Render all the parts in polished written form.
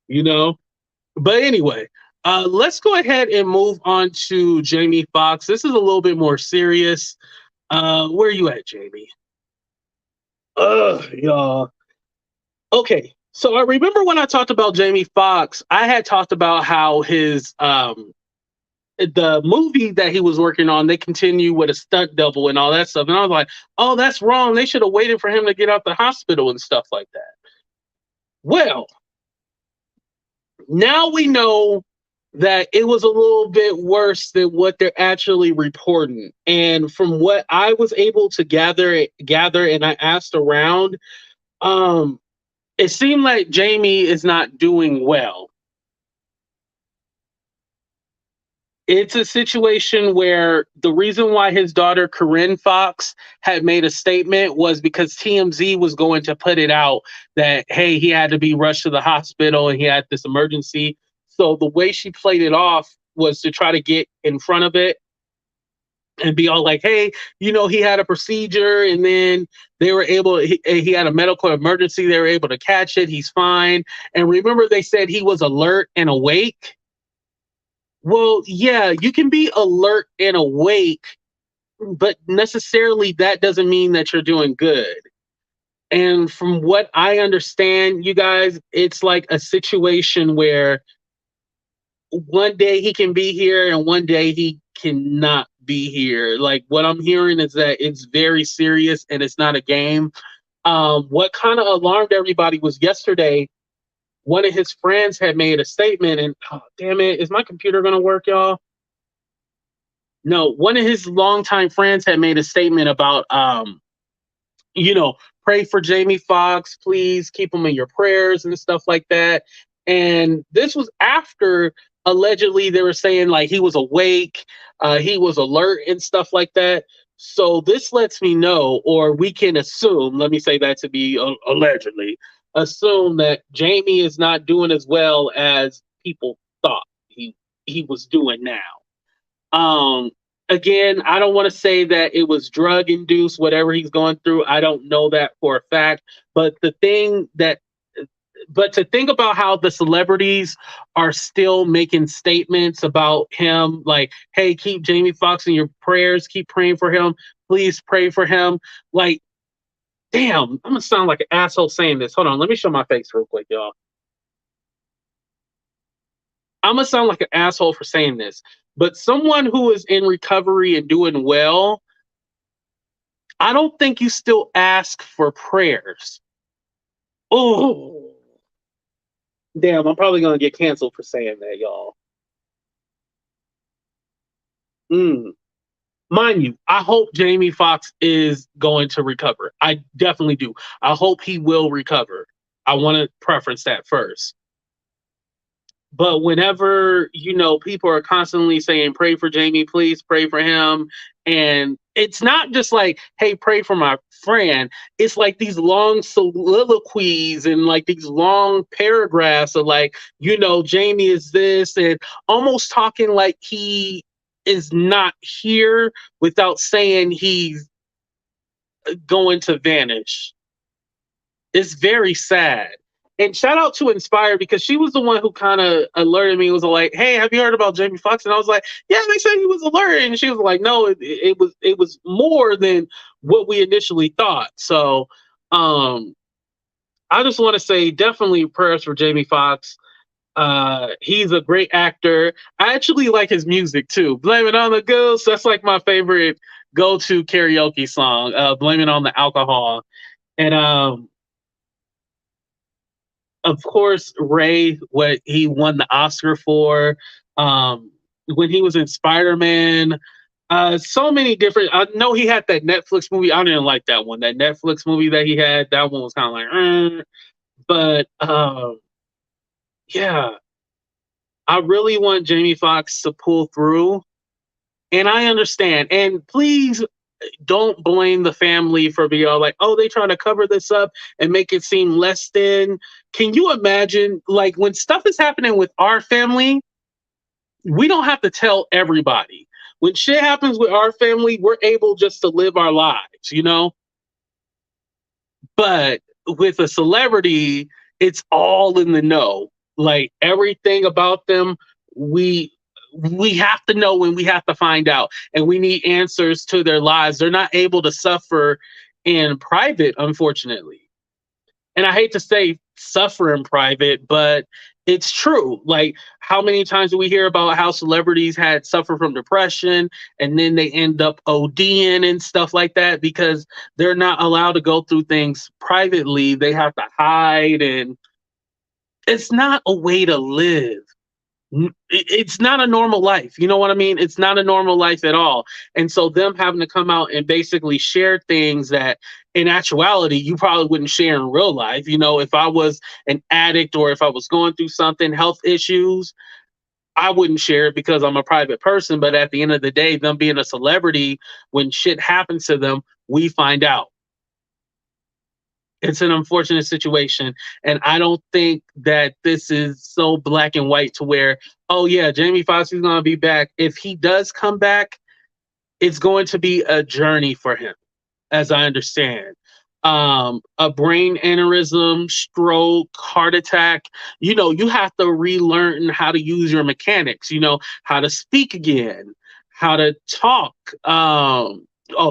you know. But anyway, let's go ahead and move on to Jamie Foxx. This is a little bit more serious. Where are you at, Jamie? Y'all. Okay, so I remember when I talked about Jamie Foxx, I had talked about how his the movie that he was working on, they continue with a stunt double and all that stuff. And I was like, oh, that's wrong. They should have waited for him to get out the hospital and stuff like that. Well, now we know that it was a little bit worse than what they're actually reporting. And from what I was able to gather and I asked around, um, it seemed like Jamie is not doing well. It's a situation where the reason why his daughter Corinne Fox had made a statement was because TMZ was going to put it out that hey, he had to be rushed to the hospital and he had this emergency. So the way she played it off was to try to get in front of it and be all like, hey, he had a procedure and then they were able, he had a medical emergency. They were able to catch it. He's fine. And remember, they said he was alert and awake. Well, yeah, you can be alert and awake, but necessarily that doesn't mean that you're doing good. And from what I understand, you guys, it's like a situation where one day he can be here and one day he cannot be here. Like what I'm hearing is that it's very serious and it's not a game. What kind of alarmed everybody was yesterday one of his friends had made a statement, and oh, damn it, is my computer gonna work, y'all? No, one of his longtime friends had made a statement about, you know, pray for Jamie Foxx, please keep him in your prayers and stuff like that. And this was after allegedly they were saying like he was awake, he was alert and stuff like that. So this lets me know, or we can assume, let me say that to be allegedly, assume that Jamie is not doing as well as people thought he was doing now. Again, I don't want to say that it was drug induced, whatever he's going through. I don't know that for a fact. But to think about how the celebrities are still making statements about him, like, hey, keep Jamie Foxx in your prayers, keep praying for him, please pray for him. Like, damn, I'm gonna sound like an asshole saying this. Hold on, let me show my face real quick, y'all. I'm gonna sound like an asshole for saying this, but someone who is in recovery and doing well, I don't think you still ask for prayers. Oh, damn, I'm probably gonna get canceled for saying that, y'all. Mm. Mind you, I hope Jamie Foxx is going to recover. I definitely do. I hope he will recover. I want to preference that first. But whenever, people are constantly saying, pray for Jamie, please pray for him. And it's not just like, hey, pray for my friend. It's like these long soliloquies and like these long paragraphs of like, Jamie is this, and almost talking like he is not here without saying he's going to vanish. It's very sad. And shout out to Inspire because she was the one who kind of alerted me. It was like, "Hey, have you heard about Jamie Foxx?" And I was like, "Yeah, they said he was alert." And she was like, "No, it was more than what we initially thought." So, I just want to say, definitely prayers for Jamie Foxx. He's a great actor. I actually like his music too. "Blame It on the Ghost." That's like my favorite go-to karaoke song. "Blame It on the Alcohol." And of course, Ray, what he won the Oscar for, when he was in Spider-Man. So many different. I know he had that Netflix movie. I didn't like that one. That Netflix movie that he had, that one was kind of like, but yeah, I really want Jamie Foxx to pull through, and I understand. And please don't blame the family for being all like, oh, they trying to cover this up and make it seem less than. Can you imagine, like, when stuff is happening with our family, we don't have to tell everybody. When shit happens with our family, we're able just to live our lives, But with a celebrity, it's all in the know. Like everything about them, we we have to know and we have to find out, and we need answers to their lives. They're not able to suffer in private, unfortunately. And I hate to say suffer in private, but it's true. Like, how many times do we hear about how celebrities had suffered from depression and then they end up ODing and stuff like that because they're not allowed to go through things privately. They have to hide, and it's not a way to live. It's not a normal life. You know what I mean? It's not a normal life at all. And so them having to come out and basically share things that in actuality you probably wouldn't share in real life. You know, if I was an addict or if I was going through something, health issues, I wouldn't share it because I'm a private person. But at the end of the day, them being a celebrity, when shit happens to them, we find out. It's an unfortunate situation, and I don't think that this is so black and white to where, oh yeah, Jamie Foxx is going to be back. If he does come back, it's going to be a journey for him, as I understand. A brain aneurysm, stroke, heart attack. You know, you have to relearn how to use your mechanics. You know, how to speak again, how to talk. Oh,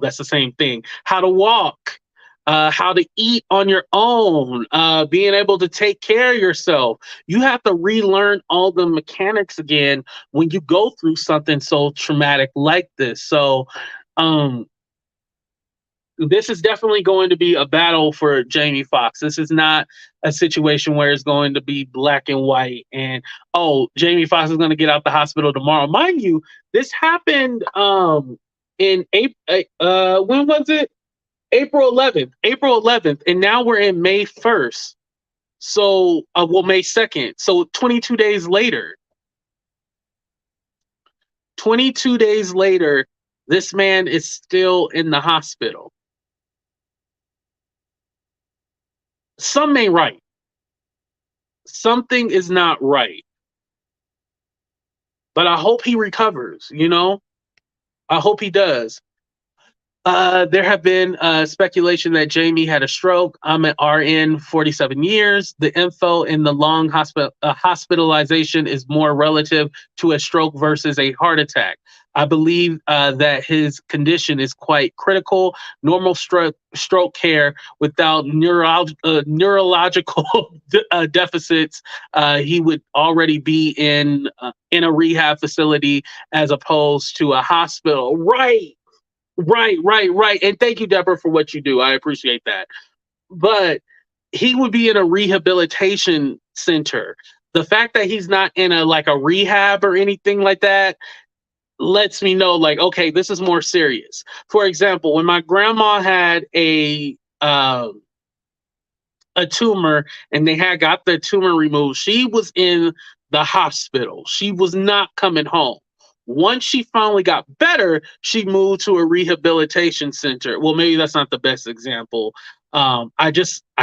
that's the same thing. How to walk. How to eat on your own, being able to take care of yourself. You have to relearn all the mechanics again when you go through something so traumatic like this. So, um, this is definitely going to be a battle for Jamie Foxx. This is not a situation where it's going to be black and white and, oh, Jamie Foxx is going to get out the hospital tomorrow. Mind you, this happened in April. When was it? April 11th. April 11th, and now we're in May 1st. So, well, May 2nd. So 22 days later. 22 days later, this man is still in the hospital. Something ain't right. Something is not right. But I hope he recovers, you know? I hope he does. There have been speculation that Jamie had a stroke. I'm at RN 47 years. The info in the long hospitalization is more relative to a stroke versus a heart attack. I believe that his condition is quite critical. Normal stroke care without neurological deficits, he would already be in a rehab facility as opposed to a hospital. Right. Right. And thank you, Deborah, for what you do. I appreciate that. But he would be in a rehabilitation center. The fact that he's not in a like a rehab or anything like that lets me know, like, okay, this is more serious. For example, when my grandma had a tumor and they had got the tumor removed, she was in the hospital. She was not coming home. Once she finally got better, she moved to a rehabilitation center. Well, maybe that's not the best example. I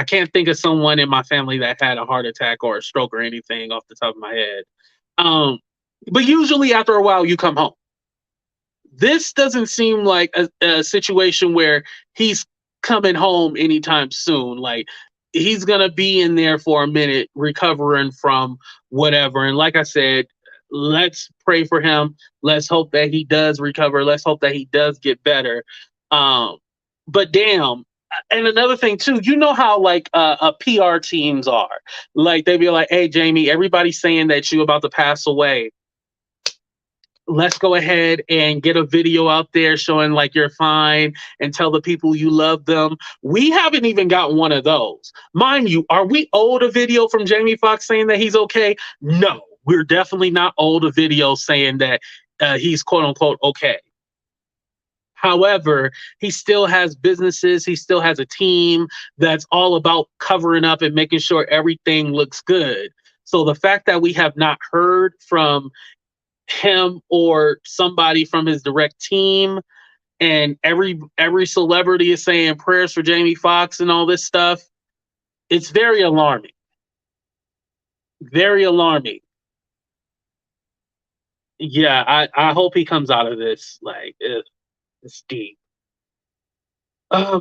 can't think of someone in my family that had a heart attack or a stroke or anything off the top of my head. Um, but usually after a while, you come home. This doesn't seem like a situation where he's coming home anytime soon. Like, he's gonna be in there for a minute recovering from whatever. And like I said, let's pray for him. Let's hope that he does recover. Let's hope that he does get better. Um, but damn. And another thing too, you know how like PR teams are. Like they be like, "Hey, Jamie, everybody's saying that you about to pass away. Let's go ahead and get a video out there showing like you're fine and tell the people you love them." We haven't even got one of those. Mind you, are we owed a video from Jamie Foxx saying that he's okay? No, we're definitely not owed a video saying that he's quote unquote okay. However, he still has businesses, he still has a team that's all about covering up and making sure everything looks good. So the fact that we have not heard from him or somebody from his direct team, and every celebrity is saying prayers for Jamie Foxx and all this stuff, it's very alarming. Very alarming. Yeah, I hope he comes out of this. Like, it's deep.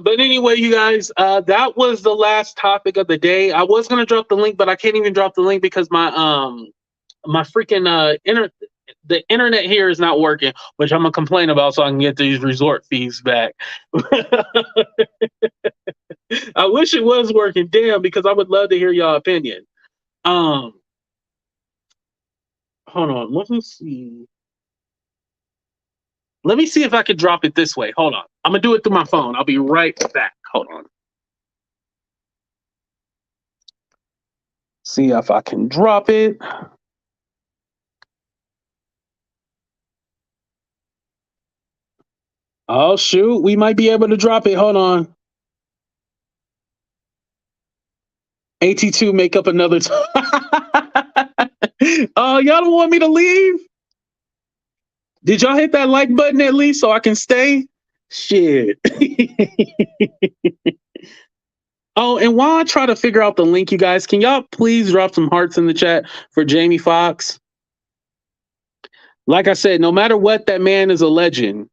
But anyway, you guys, that was the last topic of the day. I was gonna drop the link, but I can't even drop the link because my freaking the internet here is not working, which I'm gonna complain about so I can get these resort fees back. I wish it was working, damn, because I would love to hear y'all opinion. Um, Hold on, let me see. Let me see if I can drop it this way. Hold on, I'm gonna do it through my phone. I'll be right back. Hold on. See if I can drop it. Oh shoot, we might be able to drop it. Hold on. AT2 make up another y'all don't want me to leave? Did y'all hit that like button at least so I can stay? Shit. Oh, and while I try to figure out the link, you guys, can y'all please drop some hearts in the chat for Jamie Foxx? Like I said, no matter what, that man is a legend.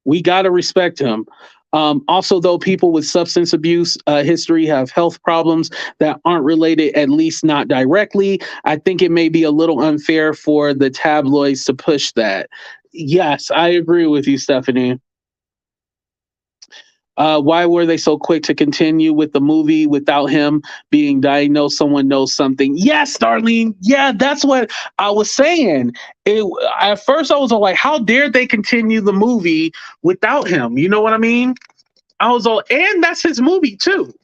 We got to respect him. Also, though, people with substance abuse history have health problems that aren't related, at least not directly. I think it may be a little unfair for the tabloids to push that. Yes, I agree with you, Stephanie. Why were they so quick to continue with the movie without him being diagnosed? Someone knows something. Yes, Darlene. Yeah, that's what I was saying. At first, I was all like, how dare they continue the movie without him? You know what I mean? I was all, and that's his movie too.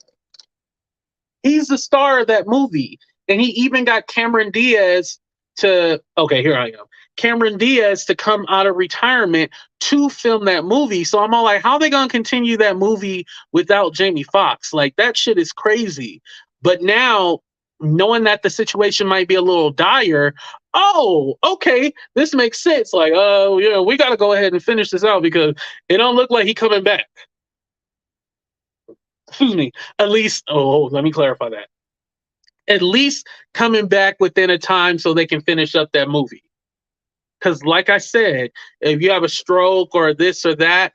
He's the star of that movie. And he even got Cameron Diaz to, okay, here I am. Cameron Diaz to come out of retirement to film that movie. So I'm all like, how are they going to continue that movie without Jamie Foxx? Like, that shit is crazy. But now, knowing that the situation might be a little dire, oh, okay, this makes sense. Like, oh, yeah, we got to go ahead and finish this out because it don't look like he coming back. Excuse me. At least, let me clarify that. At least coming back within a time so they can finish up that movie. Because, like I said, if you have a stroke or this or that,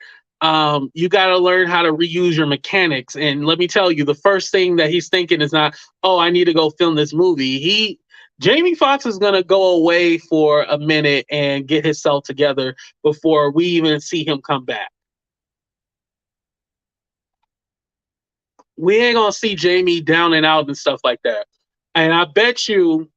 you got to learn how to reuse your mechanics. And let me tell you, the first thing that he's thinking is not, oh, I need to go film this movie. Jamie Foxx is going to go away for a minute and get himself together before we even see him come back. We ain't going to see Jamie down and out and stuff like that. And I bet you,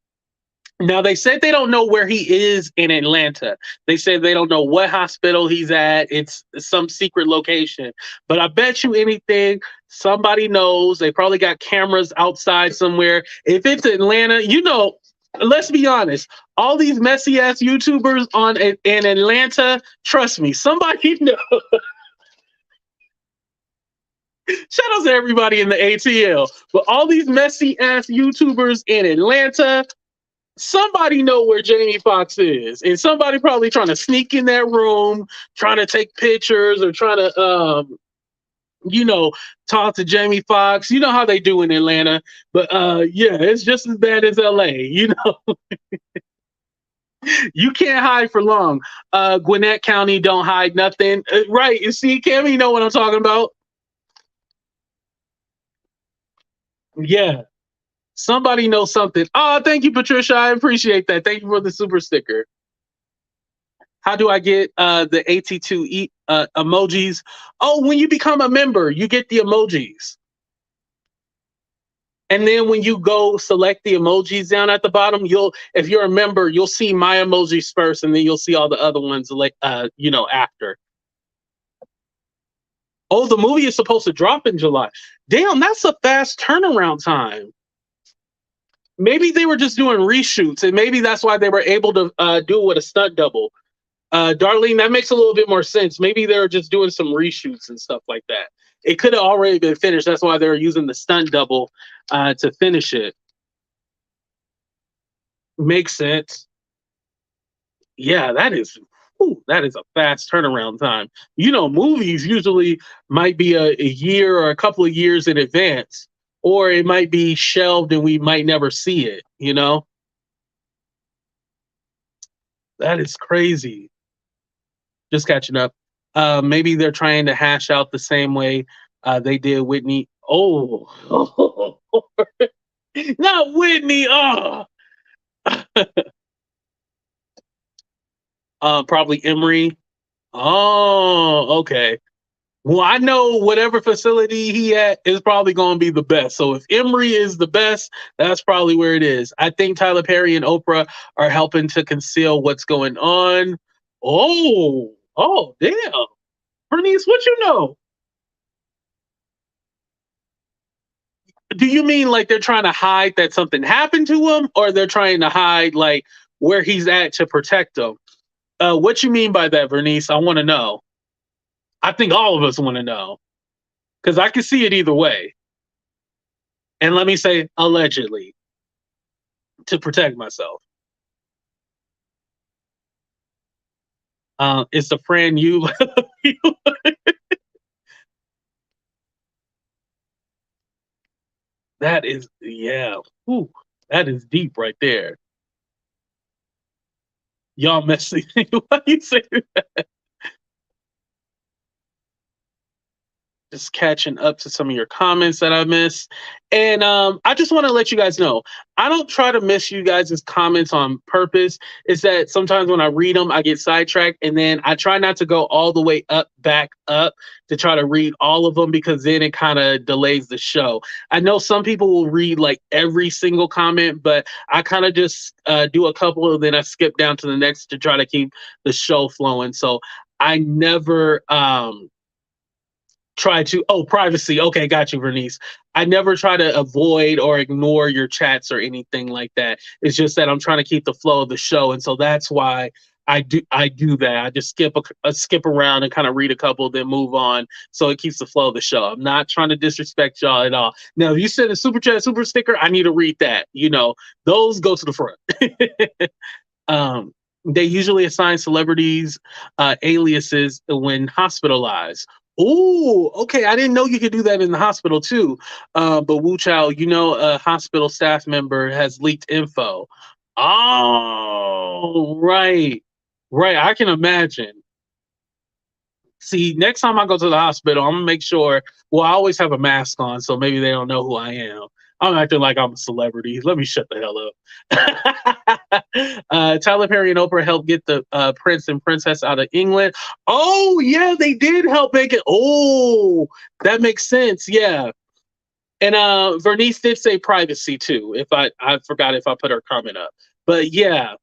now they said they don't know where he is in Atlanta. They said they don't know what hospital he's at. It's some secret location. But I bet you anything, somebody knows. They probably got cameras outside somewhere. If it's Atlanta, let's be honest. All these messy ass YouTubers in Atlanta, trust me, somebody knows. Shout out to everybody in the ATL. But all these messy ass YouTubers in Atlanta, somebody know where Jamie Foxx is, and somebody probably trying to sneak in that room, trying to take pictures or trying to, talk to Jamie Foxx. You know how they do in Atlanta, but yeah, it's just as bad as LA. You can't hide for long. Gwinnett County don't hide nothing, right? You see, Cam, you know what I'm talking about? Yeah. Somebody knows something. Oh, thank you, Patricia. I appreciate that. Thank you for the super sticker. How do I get the AT2 emojis? Oh, when you become a member, you get the emojis. And then when you go select the emojis down at the bottom, if you're a member, you'll see my emojis first, and then you'll see all the other ones after. Oh, the movie is supposed to drop in July. Damn, that's a fast turnaround time. Maybe they were just doing reshoots, and maybe that's why they were able to do it with a stunt double. Darlene, that makes a little bit more sense. Maybe they were just doing some reshoots and stuff like that. It could have already been finished. That's why they were using the stunt double to finish it. Makes sense. Yeah, that is a fast turnaround time. Movies usually might be a year or a couple of years in advance, or it might be shelved and we might never see it. That is crazy. Just catching up. Maybe they're trying to hash out the same way they did Whitney. Oh, not Whitney. Oh, probably Emory. Oh, okay. Well, I know whatever facility he at is probably going to be the best. So if Emory is the best, that's probably where it is. I think Tyler Perry and Oprah are helping to conceal what's going on. Oh, damn. Bernice, what you know? Do you mean like they're trying to hide that something happened to him, or they're trying to hide like where he's at to protect him? What you mean by that, Bernice? I want to know. I think all of us want to know because I can see it either way. And let me say allegedly to protect myself. It's the friend you. That is, yeah. Ooh, that is deep right there. Y'all messy. Why you say just catching up to some of your comments that I missed. And I just want to let you guys know, I don't try to miss you guys' comments on purpose. It's that sometimes when I read them, I get sidetracked, and then I try not to go all the way back up to try to read all of them because then it kind of delays the show. I know some people will read like every single comment, but I kind of just do a couple and then I skip down to the next to try to keep the show flowing. So I never try to privacy. Okay, got you, Bernice. I never try to avoid or ignore your chats or anything like that. It's just that I'm trying to keep the flow of the show, and so that's why I do that. I just skip around and kind of read a couple, then move on, so it keeps the flow of the show. I'm not trying to disrespect y'all at all. Now, if you send a super chat, super sticker, I need to read that. Those go to the front. They usually assign celebrities aliases when hospitalized. Oh, okay. I didn't know you could do that in the hospital too. But Wu Chow, a hospital staff member has leaked info. Oh, right. Right. I can imagine. See, next time I go to the hospital, I'm gonna make sure. Well, I always have a mask on, so maybe they don't know who I am. I'm acting like I'm a celebrity. Let me shut the hell up. Tyler Perry and Oprah helped get the prince and princess out of England. Oh yeah, they did help make it. Oh, that makes sense. Yeah, and Vernice did say privacy too. If I forgot if I put her comment up, but yeah,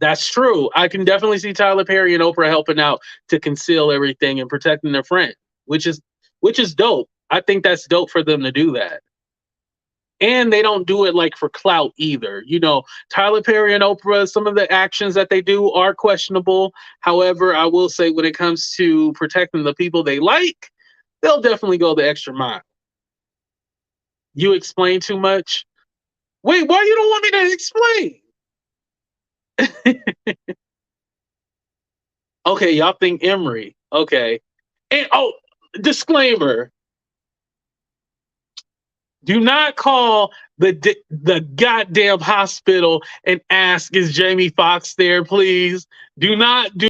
that's true. I can definitely see Tyler Perry and Oprah helping out to conceal everything and protecting their friend, which is dope. I think that's dope for them to do that. And they don't do it like for clout either. Tyler Perry and Oprah, some of the actions that they do are questionable. However, I will say when it comes to protecting the people they like, they'll definitely go the extra mile. You explain too much. Wait, why you don't want me to explain? Okay, y'all think Emory. Okay. And disclaimer. Do not call the goddamn hospital and ask, is Jamie Foxx there, please? Do not do